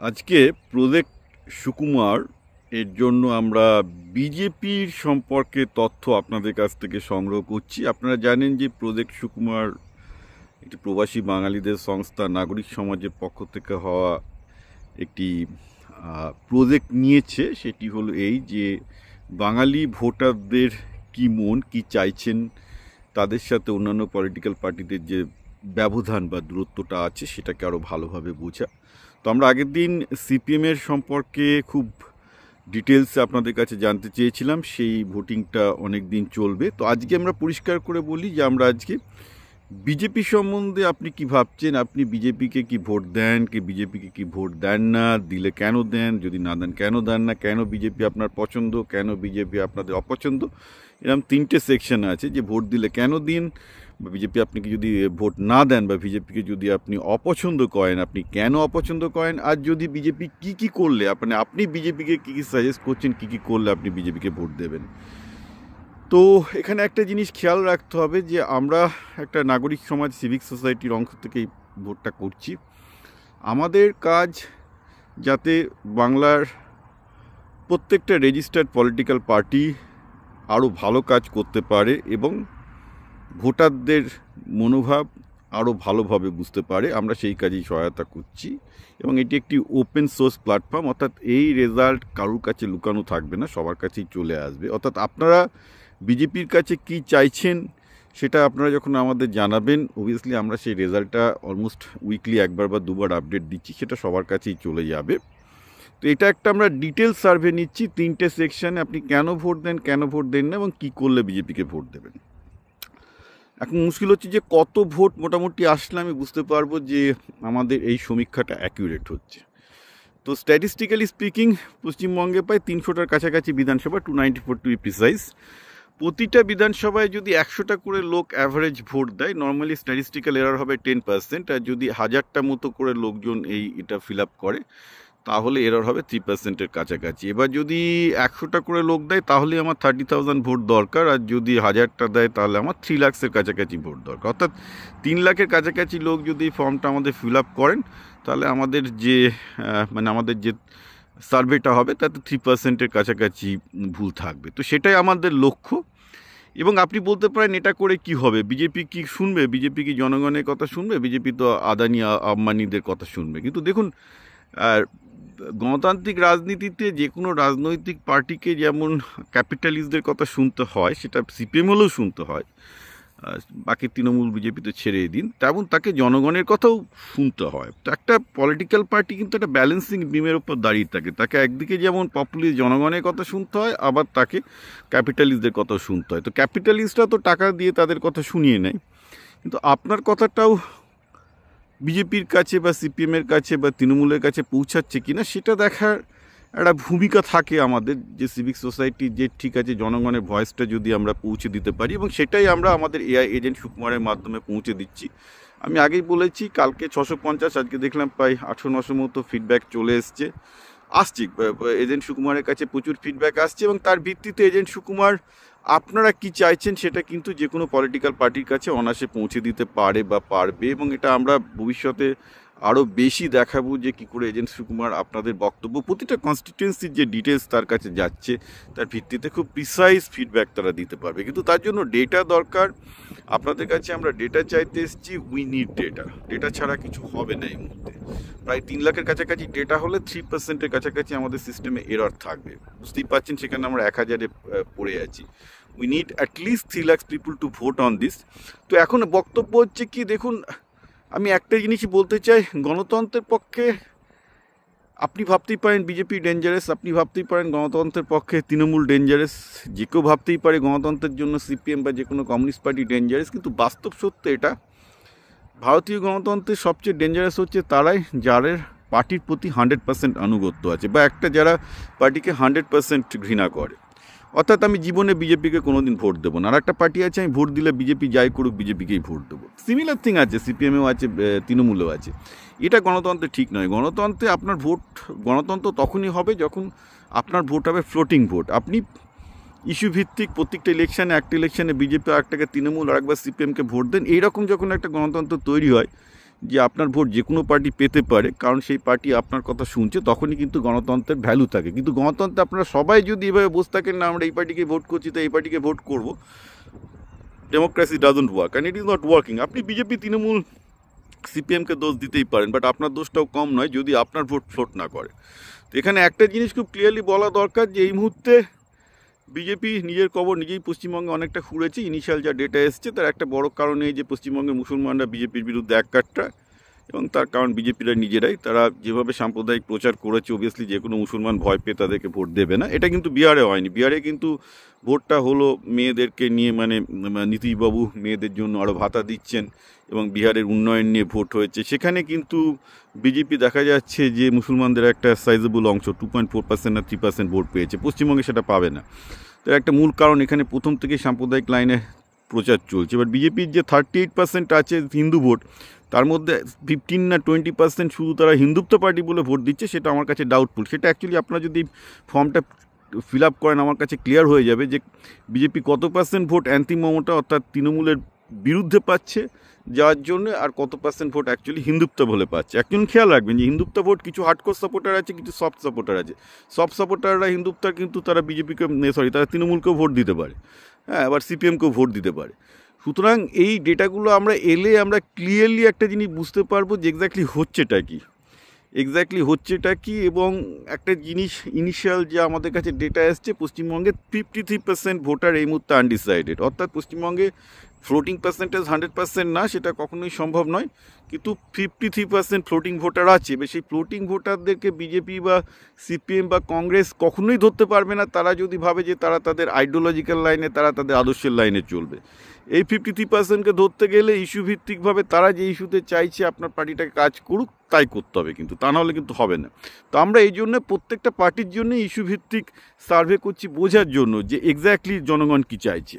আজকে প্রজেক্ট সুকুমার এর জন্য আমরা বিজেপির সম্পর্কে তথ্য আপনাদের কাছ থেকে সংগ্রহ করছি। আপনারা জানেন যে প্রজেক্ট সুকুমার একটি প্রবাসী বাঙালিদের সংস্থা নাগরিক সমাজের পক্ষ থেকে হওয়া একটি প্রজেক্ট নিয়েছে। সেটি হলো এই যে বাঙালি ভোটারদের কি মন, কি চাইছেন, তাদের সাথে অন্যান্য পলিটিক্যাল পার্টিদের যে ব্যবধান বা দূরত্বটা আছে সেটাকে আরও ভালোভাবে বোঝা। তো আমরা আগের দিন সিপিএমের সম্পর্কে খুব ডিটেলসে আপনাদের কাছে জানতে চেয়েছিলাম, সেই ভোটিংটা অনেক দিন চলবে। তো আজকে আমরা পরিষ্কার করে বলি যে আমরা আজকে বিজেপি সম্বন্ধে আপনি কি ভাবছেন, আপনি বিজেপিকে কি ভোট দেন, কি বিজেপিকে কি ভোট দেন না, দিলে কেন দেন, যদি না দেন কেন দেন না, কেন বিজেপি আপনার পছন্দ, কেন বিজেপি আপনাদের অপছন্দ। এরকম তিনটে সেকশন আছে যে ভোট দিলে কেন দিন, বা বিজেপি আপনাকে যদি ভোট না দেন, বা বিজেপিকে যদি আপনি অপছন্দ করেন আপনি কেন অপছন্দ করেন, আর যদি বিজেপি কি করলে আপনি বিজেপিকে কি সাজেস্ট করছেন, কি করলে আপনি বিজেপিকে ভোট দেবেন। তো এখানে একটা জিনিস খেয়াল রাখতে হবে যে আমরা একটা নাগরিক সমাজ সিভিক সোসাইটির অংশ থেকেই ভোটটা করছি। আমাদের কাজ যাতে বাংলার প্রত্যেকটা রেজিস্টার্ড পলিটিক্যাল পার্টি আরও ভালো কাজ করতে পারে এবং ভোটারদের মনোভাব আরও ভালোভাবে বুঝতে পারে, আমরা সেই কাজেই সহায়তা করছি। এবং এটি একটি ওপেন সোর্স প্ল্যাটফর্ম, অর্থাৎ এই রেজাল্ট কারোর কাছে লুকানো থাকবে না, সবার কাছেই চলে আসবে। অর্থাৎ আপনারা বিজেপির কাছে কি চাইছেন সেটা আপনারা যখন আমাদের জানাবেন, অবভিয়াসলি আমরা সেই রেজাল্টটা অলমোস্ট উইকলি একবার বা দুবার আপডেট দিচ্ছি, সেটা সবার কাছেই চলে যাবে। তো এটা একটা আমরা ডিটেলস সার্ভে নিচ্ছি তিনটে সেকশানে, আপনি কেন ভোট দেন, কেন ভোট দেন না, এবং কী করলে বিজেপিকে ভোট দেবেন। এখন মুশকিল হচ্ছে যে কত ভোট মোটামুটি আসলে আমি বুঝতে পারবো যে আমাদের এই সমীক্ষাটা অ্যাকিউরেট হচ্ছে। তো স্ট্যাটিস্টিক্যালি স্পিকিং পশ্চিমবঙ্গে প্রায় 300টার কাছাকাছি বিধানসভা, 294 টু বি প্রিসাইজ। প্রতিটা বিধানসভায় যদি 100টা করে লোক অ্যাভারেজ ভোট দেয়, নর্মালি স্ট্যাটিস্টিক্যাল এরার হবে 10%, আর যদি 1000টা মতো করে লোকজন এটা ফিল আপ করে তাহলে এরর হবে 3%-এর কাছাকাছি। এবার যদি 100টা করে লোক দেয় তাহলে আমার 30,000 ভোট দরকার, আর যদি 1000টা দেয় তাহলে আমার 3 লাখের কাছাকাছি ভোট দরকার। অর্থাৎ 3 লাখের কাছাকাছি লোক যদি ফর্মটা আমাদের ফিল আপ করেন তাহলে আমাদের যে আমাদের যে সার্ভেটা হবে তাতে 3%-এর কাছাকাছি ভুল থাকবে। তো সেটাই আমাদের লক্ষ্য। এবং আপনি বলতে পারেন এটা করে কি হবে, বিজেপি কি শুনবে, বিজেপি কি জনগণের কথা শুনবে, বিজেপি তো আদানি আম্বানিদের কথা শুনবে। কিন্তু দেখুন, গণতান্ত্রিক রাজনীতিতে যে কোনো রাজনৈতিক পার্টিকে যেমন ক্যাপিটালিস্টদের কথা শুনতে হয়, সেটা সিপিএম হলেও শুনতে হয়, বাকি তৃণমূল বিজেপি তো ছেড়ে দিন, তেমন তাকে জনগণের কথাও শুনতে হয়। তো একটা পলিটিক্যাল পার্টি কিন্তু একটা ব্যালেন্সিং বিমের ওপর দাঁড়িয়ে থাকে, তাকে একদিকে যেমন পপুলার জনগণের কথা শুনতে হয়, আবার তাকে ক্যাপিটালিস্টদের কথাও শুনতে হয়। তো ক্যাপিটালিস্টরা তো টাকা দিয়ে তাদের কথা শুনিয়ে নেয়, কিন্তু আপনার কথাটাও বিজেপির কাছে বা সিপিএমের কাছে বা তৃণমূলের কাছে পৌঁছাচ্ছে কিনা সেটা দেখার একটা ভূমিকা থাকে আমাদের, যে সিভিক সোসাইটি, যে ঠিক আছে জনগণের ভয়েসটা যদি আমরা পৌঁছে দিতে পারি, এবং সেটাই আমরা আমাদের এআই এজেন্ট সুকুমারের মাধ্যমে পৌঁছে দিচ্ছি। আমি আগেই বলেছি কালকে 650, আজকে দেখলাম প্রায় 800-900 মতো ফিডব্যাক চলে আসছে। এজেন্ট সুকুমারের কাছে প্রচুর ফিডব্যাক আসছে, এবং তার ভিত্তিতে এজেন্ট সুকুমার আপনারা কি চাইছেন সেটা কিন্তু যে কোনো পলিটিক্যাল পার্টির কাছে অনায়াসে পৌঁছে দিতে পারে বা পারবে। এবং এটা আমরা ভবিষ্যতে আরও বেশি দেখাবো যে কী করে এজেন্ট সুকুমার আপনাদের বক্তব্য প্রতিটা কনস্টিটিউয়েন্সির যে ডিটেলস তার কাছে যাচ্ছে তার ভিত্তিতে খুব প্রিসাইজ ফিডব্যাক তারা দিতে পারবে। কিন্তু তার জন্য ডেটা দরকার। আপনাদের কাছে আমরা ডেটা চাইতে এসেছি, উই নিড ডেটা। ডেটা ছাড়া কিছু হবে না এই মুহূর্তে। প্রায় 3 লাখের কাছাকাছি ডেটা হলে 3%-এর কাছাকাছি আমাদের সিস্টেমে এরর থাকবে, বুঝতেই পারছেন, সেখানে আমরা 1000-এ পড়ে আছি। We need at least 3 lakh people to vote on this. তো এখন বক্তব্য হচ্ছে কি, দেখুন আমি একটা জিনিসই বলতে চাই, গণতন্ত্রের পক্ষে আপনি ভাবতেই পারেন বিজেপি ডেঞ্জারাস, আপনি ভাবতেই পারেন গণতন্ত্রের পক্ষে তৃণমূল ডেঞ্জারাস, যে কেউ ভাবতেই পারে গণতন্ত্রের জন্য সিপিএম বা যে কোনো কমিউনিস্ট পার্টি ডেঞ্জারাস। কিন্তু বাস্তব সত্য এটা, ভারতীয় গণতন্ত্রের সবচেয়ে ডেঞ্জারাস হচ্ছে তারাই যাদের পার্টির প্রতি 100% আনুগত্য আছে, বা যারা পার্টিকে 100% ঘৃণা করে। অর্থাৎ আমি জীবনে বিজেপিকে কোনোদিন ভোট দেবো না, আর একটা পার্টি আছে আমি ভোট দিলে বিজেপি যাই করুক বিজেপিকেই ভোট দেবো। সিমিলার থিং আছে, সিপিএমেও আছে, তৃণমূলেও আছে। এটা গণতন্ত্রে ঠিক নয়। গণতন্ত্রে আপনার ভোট, গণতন্ত্র তখনই হবে যখন আপনার ভোট হবে ফ্লোটিং ভোট। আপনি ইস্যু ভিত্তিক প্রত্যেকটা ইলেকশানে, একটা ইলেকশানে বিজেপি, আর একটাকে তৃণমূল, আর একবার সিপিএমকে ভোট দেন, এইরকম যখন একটা গণতন্ত্র তৈরি হয় যে আপনার ভোট যে কোনো পার্টি পেতে পারে, কারণ সেই পার্টি আপনার কথা শুনছে, তখনই কিন্তু গণতন্ত্রের ভ্যালু থাকে। কিন্তু গণতন্ত্রে আপনারা সবাই যদি এভাবে বসে থাকেন না আমরা এই পার্টিকে ভোট করছি তো এই পার্টিকে ভোট করব, democracy doesn't work and it is not working. আপনি বিজেপি, তৃণমূল, সিপিএমকে দোষ দিতেই পারেন, বাট আপনার দোষটাও কম নয় যদি আপনার ভোট ফ্লোট না করে। তো এখানে একটা জিনিস খুব ক্লিয়ারলি বলা দরকার যে এই মুহূর্তে বিজেপি নিজের কবর নিজেই পশ্চিমবঙ্গে অনেকটা খুঁড়েছে। ইনিশিয়াল যা ডেটা এসছে তার একটা বড় কারণ এই যে পশ্চিমবঙ্গের মুসলমানরা বিজেপির বিরুদ্ধে এককাট্টা, এবং তার কারণ বিজেপিরা নিজেরাই, তারা যেভাবে সাম্প্রদায়িক প্রচার করেছে অবভিয়াসলি যে কোনো মুসলমান ভয় পেয়ে তাদেরকে ভোট দেবে না। এটা কিন্তু বিহারে হয়নি। বিহারে কিন্তু ভোটটা হলো মেয়েদেরকে নিয়ে, মানে নীতিশবাবু মেয়েদের জন্য আরও ভাতা দিচ্ছেন এবং বিহারের উন্নয়ন নিয়ে ভোট হয়েছে। সেখানে কিন্তু বিজেপি দেখা যাচ্ছে যে মুসলমানদের একটা সাইজেবল অংশ 2.4% না 3% ভোট পেয়েছে, পশ্চিমবঙ্গে সেটা পাবে না। তার একটা মূল কারণ এখানে প্রথম থেকে সাম্প্রদায়িক লাইনে প্রচার চলছে। এবার বিজেপির যে 38% আছে হিন্দু ভোট, তার মধ্যে 15 না 20% শুধু তারা হিন্দুত্ব পার্টি বলে ভোট দিচ্ছে, সেটা আমার কাছে ডাউটফুল। সেটা অ্যাকচুয়ালি আপনারা যদি ফর্মটা ফিল আপ করেন আমার কাছে ক্লিয়ার হয়ে যাবে যে বিজেপি কত পার্সেন্ট ভোট অ্যান্টি মমতা অর্থাৎ তৃণমূলের বিরুদ্ধে পাচ্ছে যাওয়ার জন্য, আর কত পার্সেন্ট ভোট অ্যাকচুয়ালি হিন্দুত্ব বলে পাচ্ছে। একজন খেয়াল রাখবেন যে হিন্দুত্ব ভোট কিছু হার্ডকোর সাপোর্টার আছে, কিছু সফট সাপোর্টার আছে। সফট সাপোর্টাররা হিন্দুত্বর কিন্তু তারা বিজেপিকে তারা তৃণমূলকেও ভোট দিতে পারে, হ্যাঁ, আবার সিপিএমকেও ভোট দিতে পারে। সুতরাং এই ডেটাগুলো আমরা এলে আমরা ক্লিয়ারলি একটা জিনিস বুঝতে পারবো যে এক্স্যাক্টলি হচ্ছেটা কি। এবং একটা জিনিস ইনিশিয়াল যে আমাদের কাছে ডেটা এসছে, পশ্চিমবঙ্গে 53% ভোটার এই মুহূর্তে আনডিসাইডেড, অর্থাৎ পশ্চিমবঙ্গে ফ্লোটিং পার্সেন্টেজ 100% না, সেটা কখনোই সম্ভব নয়, কিন্তু 53% ফ্লোটিং ভোটার আছে। এবার সেই ফ্লোটিং ভোটারদেরকে বিজেপি বা সিপিএম বা কংগ্রেস কখনোই ধরতে পারবে না, তারা যদি ভাবে যে তারা তাদের আইডিওলজিক্যাল লাইনে, তারা তাদের আদর্শের লাইনে চলবে। এই 53%কে ধরতে গেলে ইস্যু ভিত্তিকভাবে তারা যে ইস্যুতে চাইছে আপনার পার্টিটাকে কাজ করুক তাই করতে হবে, কিন্তু তা নাহলে কিন্তু হবে না। তো আমরা এই জন্য প্রত্যেকটা পার্টির জন্য ইস্যু ভিত্তিক সার্ভে করছি বোঝার জন্য যে এক্স্যাক্টলি জনগণ কী চাইছে।